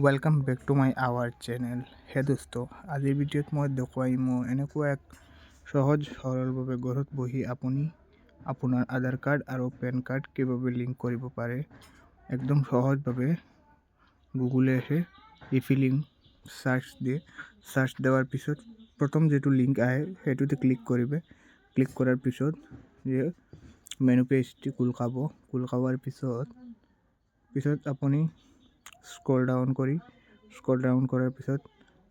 Welcome back to my our channel. Hey দোস্ত, আজিৰ ভিডিঅ'ত মই দেখুৱাইম এনেকুৱা এক সহজ সৰলভাৱে ঘৰত বহি আপুনি আপোনাৰ আধাৰ কাৰ্ড আৰু পেন কাৰ্ড কিভাবে লিংক কৰিব পাৰে। একদম সহজভাৱে গুগলে এসে ইফিলিং সাৰ্চ দেওয়াৰ পিছত প্ৰথম যেটো লিংক আহে সেইটোতে ক্লিক কৰিবে। ক্লিক কৰাৰ পিছত যে মেনু পেজটি খোল খাবাৰ পিছত আপুনি স্ক্ৰল ডাউন কৰাৰ পিছত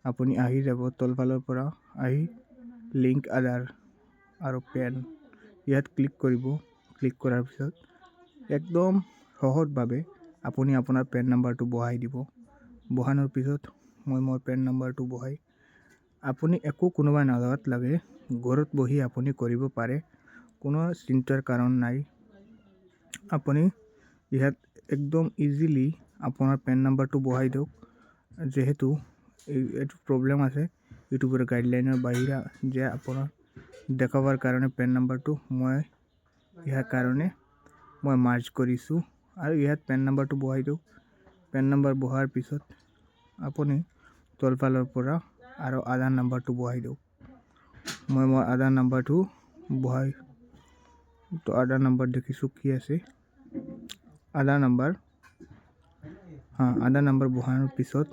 আপুনি আহি যাব তলফালৰ পৰা আহি লিংক আধাৰ আৰু পেন ইয়াত ক্লিক কৰিব। ক্লিক কৰাৰ পিছত একদম সহজভাৱে আপুনি আপোনাৰ পেন নাম্বাৰটো বহাই দিব। বহানোৰ পিছত মই মোৰ পেন নাম্বাৰটো বহাই আপুনি একো কোনোবা নাজাগাত লাগে ঘৰত বহি আপুনি কৰিব পাৰে। কোনো চিন্তাৰ কাৰণ নাই। আপুনি ইয়াত একদম ইজিলি আপোনাৰ পেন নাম্বাৰটো বহাই দিয়ক। যেহেতু এইটো প্ৰব্লেম আছে ইউটিউবৰ গাইডলাইনৰ বাহিৰা যে আপোনাৰ দেখাবাৰ কাৰণে পেন নাম্বাৰটো মই ইয়াৰ কাৰণে মই মাৰ্জ কৰিছোঁ আৰু ইয়াত পেন নাম্বাৰটো বহাই দিয়ক। পেন নাম্বাৰ বহাৰ পিছত আপুনি তলফালৰ পৰা আৰু আধাৰ নাম্বাৰটো বহাই দিয়ক। মই মোৰ আধাৰ নাম্বাৰটো বহাই তো আধাৰ নাম্বাৰ দেখিছোঁ কি আছে আধাৰ নাম্বাৰ বহানোৰ পিছত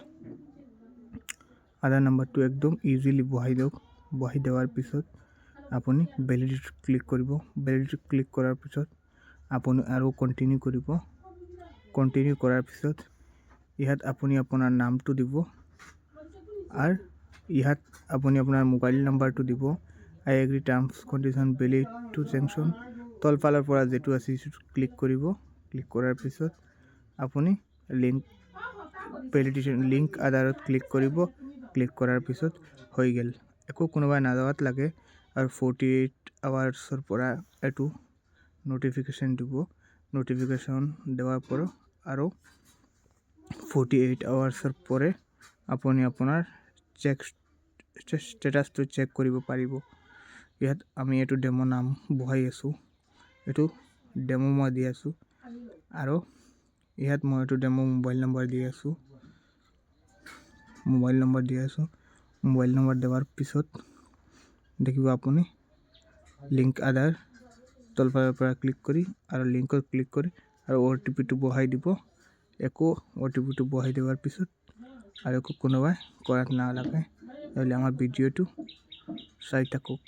আধাৰ নাম্বাৰটো একদম ইজিলি বহাই দিয়ক। বহাই দেওয়াৰ পিছত আপুনি ভ্যালিডিটি ক্লিক কৰিব। ভ্যালিডিটি ক্লিক কৰাৰ পিছত আপুনি আৰু কন্টিনিউ কৰিব। কন্টিনিউ কৰাৰ পিছত ইয়াত আপুনি আপোনাৰ নামটো দিব আৰু ইয়াত আপুনি আপোনাৰ মোবাইল নাম্বাৰটো দিব। I agree terms condition valid to sanction তলফালৰ পৰা যেটো আছে ক্লিক কৰিব। ক্লিক কৰাৰ পিছত আপুনি লিংক আধাৰত ক্লিক কৰিব। ক্লিক কৰাৰ পিছত হৈ গেল। একো কোনোবা নাজাগাত লাগে আৰু 48 আৱাৰ্সৰ পৰা এটো নোটিফিকেশন দিব। নোটিফিকেশন দেওয়াৰ পৰ আৰু 48 আৱাৰ্সৰ পৰে আপুনি আপোনাৰ স্টেটাসটো চেক কৰিব পাৰিব। ইয়াত আমি এটো ডেমো নাম বহাই আছো। এটো ডেমো মই দি আছো আৰু ইয়াত মই এটো ডেমো মোবাইল নাম্বাৰ দি আছো। মোবাইল নাম্বাৰ দেওয়াৰ পিছত দেখিব আপুনি লিংক আধাৰ তলফালৰ পৰা ক্লিক কৰি আৰু লিংকত ক্লিক কৰি আৰু OTPটো বহাই দিব। একো OTPটো বহাই দেওয়াৰ পিছত আৰু একো কোনোবাই কৰাত নালাগে। তাহলে আমাৰ ভিডিওটো চাই থাকক।